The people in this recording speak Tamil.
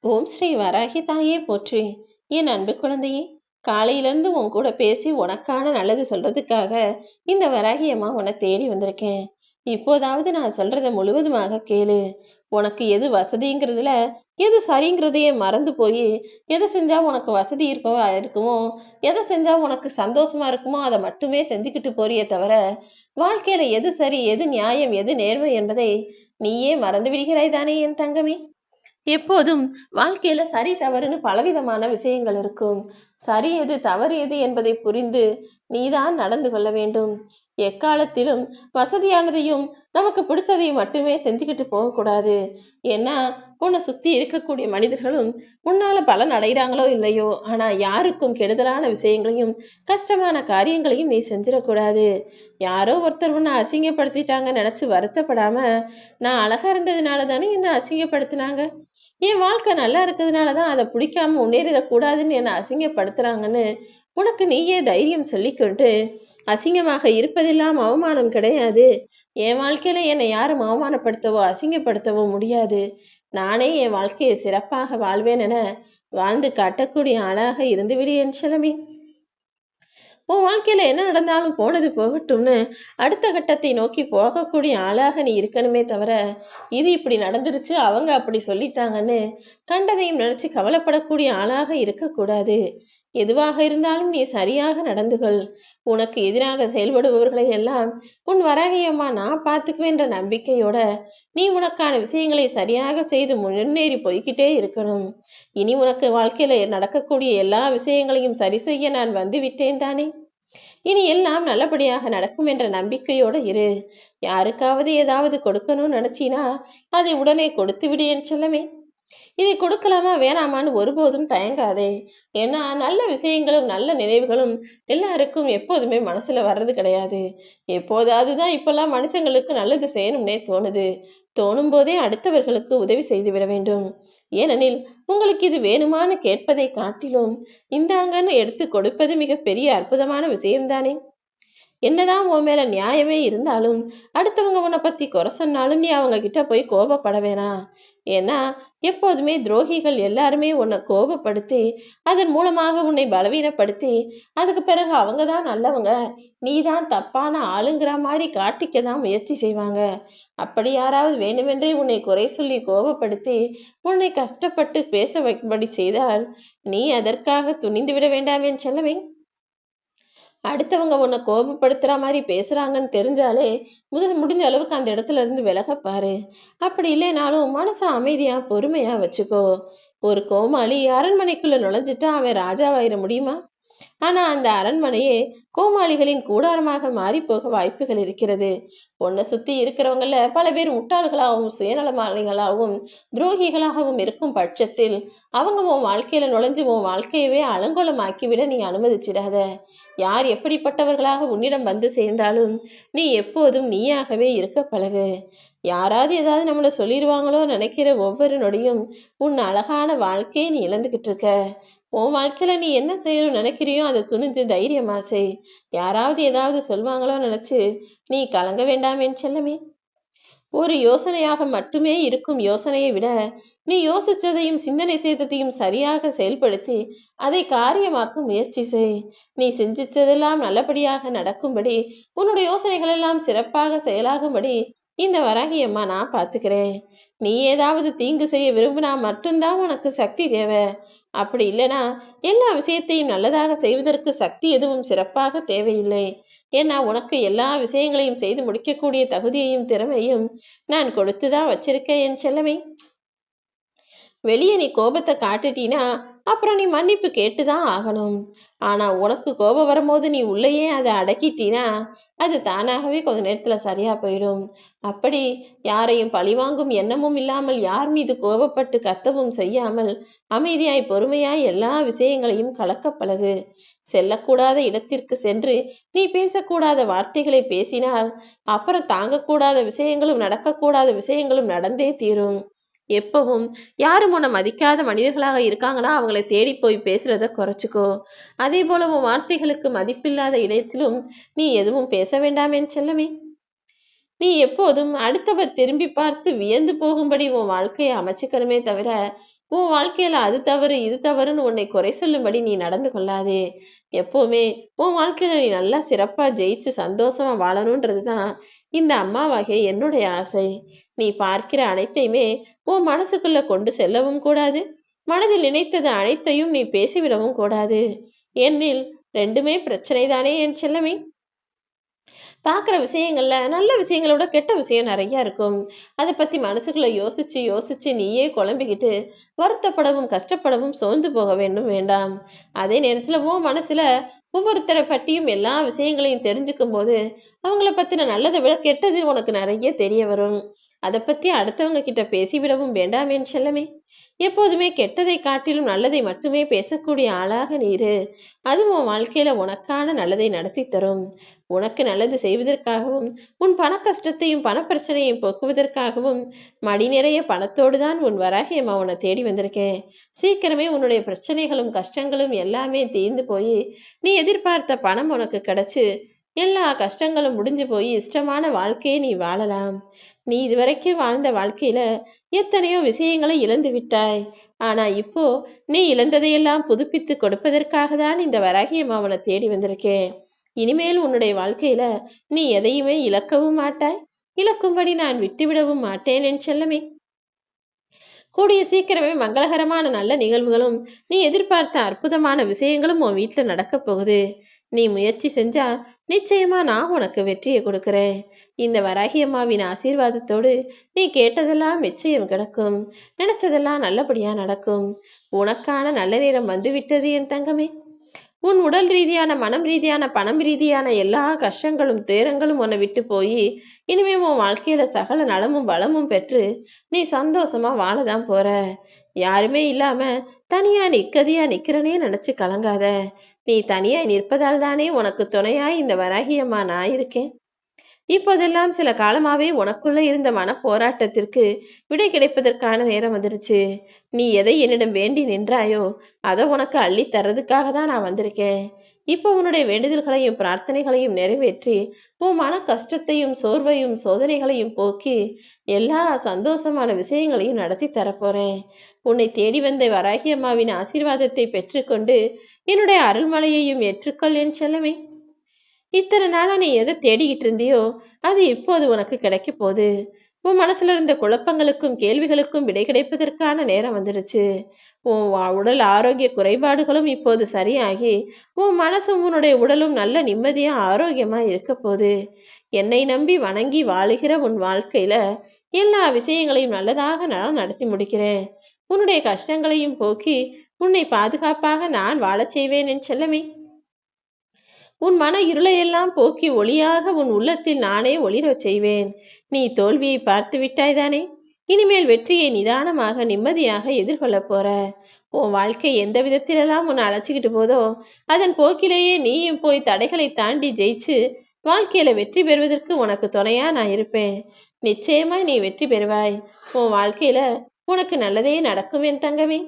ஓம் ஸ்ரீ வராகி தாயே போற்றி. என் அன்பு குழந்தையே, காலையிலிருந்து உன் கூட பேசி உனக்கான நல்லது சொல்றதுக்காக இந்த வராகி அம்மா உன்னை தேடி வந்திருக்கேன். இப்போதாவது நான் சொல்றத முழுவதுமாக கேளு. உனக்கு எது வசதிங்கிறதுல எது சரிங்கிறதையே மறந்து போய் எதை செஞ்சா உனக்கு வசதி இருக்குமோ, எதை செஞ்சா உனக்கு சந்தோஷமா இருக்குமோ அதை மட்டுமே செஞ்சுக்கிட்டு போறியே தவிர, வாழ்க்கையில எது சரி, எது நியாயம், எது நேர்மை என்பதை நீயே மறந்து விடுகிறாய் தானே என் தங்கமே. எப்போதும் வாழ்க்கையில சரி தவறுன்னு பலவிதமான விஷயங்கள் இருக்கும். சரி எது தவறு எது என்பதை புரிந்து நீதான் நடந்து கொள்ள வேண்டும். எக்காலத்திலும் வசதியானதையும் நமக்கு பிடிச்சதையும் மட்டுமே செஞ்சுக்கிட்டு போகக்கூடாது. ஏன்னா உன்னை சுத்தி இருக்கக்கூடிய மனிதர்களும் உன்னால பலன் அடைகிறாங்களோ இல்லையோ, ஆனா யாருக்கும் கெடுதலான விஷயங்களையும் கஷ்டமான காரியங்களையும் நீ செஞ்சிடக்கூடாது. யாரோ ஒருத்தர் உன்னை அசிங்கப்படுத்திட்டாங்க நினைச்சு வருத்தப்படாம, நான் அழகா இருந்ததுனால தானே என்ன அசிங்கப்படுத்தினாங்க, என் வாழ்க்கை நல்லா இருக்கிறதுனால தான் அதை பிடிக்காம முன்னேறிடக்கூடாதுன்னு என்னை அசிங்கப்படுத்துறாங்கன்னு உனக்கு நீயே தைரியம் சொல்லிக்கொண்டு, அசிங்கமாக இருப்பதெல்லாம் அவமானம் கிடையாது. என் வாழ்க்கையில என்னை யாரும் அவமானப்படுத்தவோ அசிங்கப்படுத்தவோ முடியாது. நானே என் வாழ்க்கையை சிறப்பாக வாழ்வேன் என வாழ்ந்து காட்டக்கூடிய ஆளாக இருந்துவிடு என் செல்லமே. உன் வாழ்க்கையில என்ன நடந்தாலும் போனது போகட்டும்னு அடுத்த கட்டத்தை நோக்கி போகக்கூடிய ஆளாக நீ இருக்கணுமே தவிர, இது இப்படி நடந்துருச்சு அவங்க அப்படி சொல்லிட்டாங்கன்னு கண்டதையும் நினைச்சு கவலைப்படக்கூடிய ஆளாக இருக்கக்கூடாது. எதுவாக இருந்தாலும் நீ சரியாக நடந்து கொள். உனக்கு எதிராக செயல்படுபவர்களை எல்லாம் உன் வராகியம்மா நான் பார்த்துக்குவேன்ற நம்பிக்கையோட நீ உனக்கான விஷயங்களை சரியாக செய்து முன்னேறி போய்கிட்டே இருக்கணும். இனி உனக்கு வாழ்க்கையில நடக்கக்கூடிய எல்லா விஷயங்களையும் சரி செய்ய நான் வந்து விட்டேன் தானே. இனி எல்லாம் நல்லபடியாக நடக்கும் என்ற நம்பிக்கையோடு இரு. யாருக்காவது ஏதாவது கொடுக்கணும்னு நினைச்சினா அதை உடனே கொடுத்து விடு என் செல்லமே. இதை கொடுக்கலாமா வேணாமான்னு ஒருபோதும் தயங்காதே. ஏன்னா நல்ல விஷயங்களும் நல்ல நினைவுகளும் எல்லாருக்கும் எப்போதுமே மனசுல வர்றது கிடையாது. எப்போதாவது தான் இப்பெல்லாம் மனுஷங்களுக்கு நல்லது செய்யணும்னே தோணுது. தோணும் போதே அடுத்தவர்களுக்கு உதவி செய்து விட வேண்டும். ஏனெனில் உங்களுக்கு இது வேணுமான்னு கேட்பதை காட்டிலும் இந்தாங்கன்னு எடுத்து கொடுப்பது மிக பெரிய அற்புதமான விஷயம்தானே. என்னதான் உன் மேல நியாயமே இருந்தாலும் அடுத்தவங்க உன்னை பத்தி குறை சொன்னாலும் நீ அவங்க கிட்ட போய் கோபப்பட வேணாம். ஏன்னா எப்போதுமே துரோகிகள் எல்லாருமே உன்னை கோபப்படுத்தி அதன் மூலமாக உன்னை பலவீனப்படுத்தி அதுக்கு பிறகு அவங்க தான் நல்லவங்க, நீ தான் தப்பான ஆளுங்கிற மாதிரி காட்டிக்க தான் முயற்சி செய்வாங்க. அப்படி யாராவது வேண்டுமென்றே உன்னை குறை சொல்லி கோபப்படுத்தி உன்னை கஷ்டப்பட்டு பேச வைக்கும்படி செய்தால் நீ அதற்காக துணிந்து விட வேண்டாம் என் செல்லமே. அடுத்தவங்க உன்னை கோபப்படுத்துற மாதிரி பேசுறாங்கன்னு தெரிஞ்சாலே முடிஞ்ச அளவுக்கு அந்த இடத்துல இருந்து விலக பாரு. அப்படி இல்லைனாலும் மனசை அமைதியா பொறுமையா வச்சுக்கோ. ஒரு கோமாளி அரண்மனைக்குள்ள நுழைஞ்சிட்டா அவன் ராஜாவாயிர முடியுமா? ஆனா அந்த அரண்மனையே கோமாளிகளின் கூடாரமாக மாறி போக வாய்ப்புகள் இருக்கிறது. உன்னை சுத்தி இருக்கிறவங்கள பல பேர் முட்டாள்களாகவும் சுயநலமாளிகளாகவும் துரோகிகளாகவும் இருக்கும் பட்சத்தில் அவங்க உன் வாழ்க்கையில நுழைஞ்சு உன் வாழ்க்கையவே அலங்கோலமாக்கிவிட நீ அனுமதிச்சிடாத. யார் எப்படிப்பட்டவர்களாக உன்னிடம் வந்து சேர்ந்தாலும் நீ எப்போதும் நீயாகவே இருக்க பழகு. யாராவது ஏதாவது நம்மளை சொல்லிடுவாங்களோ நினைக்கிற ஒவ்வொரு நொடியும் உன் அழகான வாழ்க்கையை நீ இழந்துகிட்டு இருக்க. உன் வாழ்க்கையில நீ என்ன செய்யணும்னு நினைக்கிறியோ அதை துணிஞ்சு தைரியமா செய். யாராவது ஏதாவது சொல்வாங்களோ நினைச்சு நீ கலங்க வேண்டாம் என் செல்லமே. ஒரு யோசனையாக மட்டுமே இருக்கும் யோசனையை விட நீ யோசிச்சதையும் சிந்தனை செய்ததையும் சரியாக செயல்படுத்தி அதை காரியமாக்க முயற்சி செய். நீ சிந்திச்சதெல்லாம் நல்லபடியாக நடக்கும்படி உன்னுடைய யோசனைகள் எல்லாம் சிறப்பாக செயலாகும்படி இந்த வராகி அம்மா நான் பார்த்துக்கிறேன். நீ ஏதாவது தீங்கு செய்ய விரும்பினா மட்டும்தான் உனக்கு சக்தி தேவை. அப்படி இல்லைனா எல்லா விஷயத்தையும் நல்லதாக செய்வதற்கு சக்தி எதுவும் சிறப்பாக தேவையில்லை. ஏன்னா உனக்கு எல்லா விஷயங்களையும் செய்து முடிக்கக்கூடிய தகுதியையும் திறமையும் நான் கொடுத்துதான் வச்சிருக்கேன் என் செல்லமே. வெளியே நீ கோபத்தை காட்டுட்டீனா அப்புறம் நீ மன்னிப்பு கேட்டுதான் ஆகணும். ஆனா உனக்கு கோபம் வரும்போது நீ உள்ளேயே அதை அடக்கிட்டீனா அது தானாகவே கொஞ்ச நேரத்துல சரியா போயிடும். அப்படி யாரையும் பழிவாங்கும் எண்ணமும் இல்லாமல் யார் மீது கோபப்பட்டு கத்தவும் செய்யாமல் அமைதியாய் பொறுமையாய் எல்லா விஷயங்களையும் கலக்க பழகு. செல்லக்கூடாத இடத்திற்கு சென்று நீ பேசக்கூடாத வார்த்தைகளை பேசினால் அப்புறம் தாங்கக்கூடாத விஷயங்களும் நடக்கக்கூடாத விஷயங்களும் நடந்தே தீரும். எப்பவும் யாரும் உன்னை மதிக்காத மனிதர்களாக இருக்காங்கன்னா அவங்களை தேடி போய் பேசுறத குறைச்சிக்கோ. அதே போல உன் வார்த்தைகளுக்கு மதிப்பில்லாத இடத்திலும் நீ எதுவும் பேச வேண்டாம் என் செல்லமே. நீ எப்போதும் அடுத்தவர் திரும்பி பார்த்து வியந்து போகும்படி உன் வாழ்க்கையை அமைச்சுக்கணுமே தவிர உன் வாழ்க்கையில அது தவறு இது தவறுன்னு உன்னை குறை சொல்லும்படி நீ நடந்து கொள்ளாதே. எப்பவுமே உன் வாழ்க்கையில நீ நல்லா சிறப்பா ஜெயிச்சு சந்தோஷமா வாழணுன்றது தான் இந்த அம்மாவாகிய என்னுடைய ஆசை. நீ பார்க்கிற அனைத்தையுமே உன் மனசுக்குள்ள கொண்டு செல்லவும் கூடாது. மனதில் நினைத்தது அனைத்தையும் நீ பேசிவிடவும் கூடாது. ஏனில் ரெண்டுமே பிரச்சனை தானே என் செல்லமே. பார்க்குற விஷயங்கள்ல நல்ல விஷயங்களோட கெட்ட விஷயம் நிறைய இருக்கும். அதை பத்தி மனசுக்குள்ள யோசிச்சு யோசிச்சு நீயே குழம்பிக்கிட்டு வருத்தப்படவும் கஷ்டப்படவும் சோர்ந்து போக வேண்டும் வேண்டாம். அதே நேரத்துல உன் மனசுல ஒவ்வொருத்தரை பற்றியும் எல்லா விஷயங்களையும் தெரிஞ்சுக்கும் போது அவங்கள பத்தின நல்லதை விட கெட்டது உனக்கு நிறைய தெரிய வரும். அதை பத்தி அடுத்தவங்க கிட்ட பேசிவிடவும் வேண்டாம் என் செல்லமே. எப்போதுமே கெட்டதை காட்டிலும் நல்லதை மட்டுமே பேசக்கூடிய ஆளாக நீரு. அது உன் வாழ்க்கையில உனக்கான நல்லதை நடத்தி தரும். உனக்கு நல்லது செய்வதற்காகவும் உன் பண கஷ்டத்தையும் பணப்பிரச்சனையும் போக்குவதற்காகவும் மடி நிறைய பணத்தோடு தான் உன் வராகி அம்மா உன்னை தேடி வந்திருக்கேன். சீக்கிரமே உன்னுடைய பிரச்சனைகளும் கஷ்டங்களும் எல்லாமே தீர்ந்து போய் நீ எதிர்பார்த்த பணம் உனக்கு கிடைச்சு எல்லா கஷ்டங்களும் முடிஞ்சு போய் இஷ்டமான வாழ்க்கையை நீ வாழலாம். நீ இதுவரைக்கும் வாழ்ந்த வாழ்க்கையில எத்தனையோ விஷயங்களை இழந்து விட்டாய். ஆனா இப்போ நீ இழந்ததையெல்லாம் புதுப்பித்து கொடுப்பதற்காக தான் இந்த வராகி அம்மா உன்னை தேடி வந்திருக்கேன். இனிமேல் உன்னுடைய வாழ்க்கையில நீ எதையுமே இழக்கவும் மாட்டாய். இழக்கும்படி நான் விட்டுவிடவும் மாட்டேன் என் செல்லமே. கூடிய சீக்கிரமே மங்களகரமான நல்ல நிகழ்வுகளும் நீ எதிர்பார்த்த அற்புதமான விஷயங்களும் உன் வீட்டுல நடக்க போகுது. நீ முயற்சி செஞ்சா நிச்சயமா நான் உனக்கு வெற்றியை கொடுக்கிறேன். இந்த வராகி அம்மாவின் ஆசீர்வாதத்தோடு நீ கேட்டதெல்லாம் நிச்சயம் கிடக்கும். நினைச்சதெல்லாம் நல்லபடியா நடக்கும். உனக்கான நல்ல நேரம் வந்துவிட்டது என் தங்கமே. உன் உடல் ரீதியான மனம் ரீதியான பணம் ரீதியான எல்லா கஷ்டங்களும் துயரங்களும் உன்னை விட்டு போய் இனிமே உன் வாழ்க்கையில சகல நலமும் பலமும் பெற்று நீ சந்தோஷமா வாழதான் போற. யாருமே இல்லாம தனியா நிக்கதியா நிக்கிறனே நினைச்சு கலங்காத. நீ தனியாய் நிற்பதால் தானே உனக்கு துணையாய் இந்த வராகி அம்மா நான் இருக்கேன். இப்போதெல்லாம் சில காலமாவே உனக்குள்ள இருந்த மன போராட்டத்திற்கு விடை கிடைப்பதற்கான நேரம் வந்துருச்சு. நீ எதை என்னிடம் வேண்டி நின்றாயோ அதை உனக்கு அள்ளி தர்றதுக்காக தான் நான் வந்திருக்கேன். இப்போ உன்னுடைய வேண்டுதல்களையும் பிரார்த்தனைகளையும் நிறைவேற்றி உன் மன கஷ்டத்தையும் சோர்வையும் சோதனைகளையும் போக்கி எல்லா சந்தோஷமான விஷயங்களையும் நடத்தி தரப்போறேன். உன்னை தேடி வந்த வராகி அம்மாவின் ஆசீர்வாதத்தை பெற்றுக்கொண்டு என்னுடைய அருள்மலையையும் ஏற்றுக்கொள் என் செல்லமே. இத்தனை நாளா நீ எதை தேடிக்கிட்டு இருந்தியோ அது இப்போது உனக்கு கிடைக்க போகுது. உன் மனசுல இருந்த குழப்பங்களுக்கும் கேள்விகளுக்கும் விடை கிடைப்பதற்கான நேரம் வந்துருச்சு. உன் உடல் ஆரோக்கிய குறைபாடுகளும் இப்போது சரியாகி உன் மனசும் உன்னுடைய உடலும் நல்ல நிம்மதியா ஆரோக்கியமா இருக்க போகுது. என்னை நம்பி வணங்கி வாழுகிற உன் வாழ்க்கையில எல்லா விஷயங்களையும் நல்லதாக நான் நடத்தி முடிக்கிறேன். உன்னுடைய கஷ்டங்களையும் போக்கி உன்னை பாதுகாப்பாக நான் வாழச் செய்வேன் என் செல்லமே. உன் மன இருளையெல்லாம் போக்கி ஒளியாக உன் உள்ளத்தில் நானே ஒளிரச் செய்வேன். நீ தோல்வியை பார்த்து விட்டாய்தானே. இனிமேல் வெற்றியை நிதானமாக நிம்மதியாக எதிர்கொள்ளப் போற. உன் வாழ்க்கை எந்த விதத்திலெல்லாம் உன்னை அழைச்சிக்கிட்டு போதோ அதன் போக்கிலேயே நீயும் போய் தடைகளை தாண்டி ஜெயிச்சு வாழ்க்கையில வெற்றி பெறுவதற்கு உனக்கு துணையா நான் இருப்பேன். நிச்சயமா நீ வெற்றி பெறுவாய். உன் வாழ்க்கையில உனக்கு நல்லதே நடக்கும் என் தங்கமே.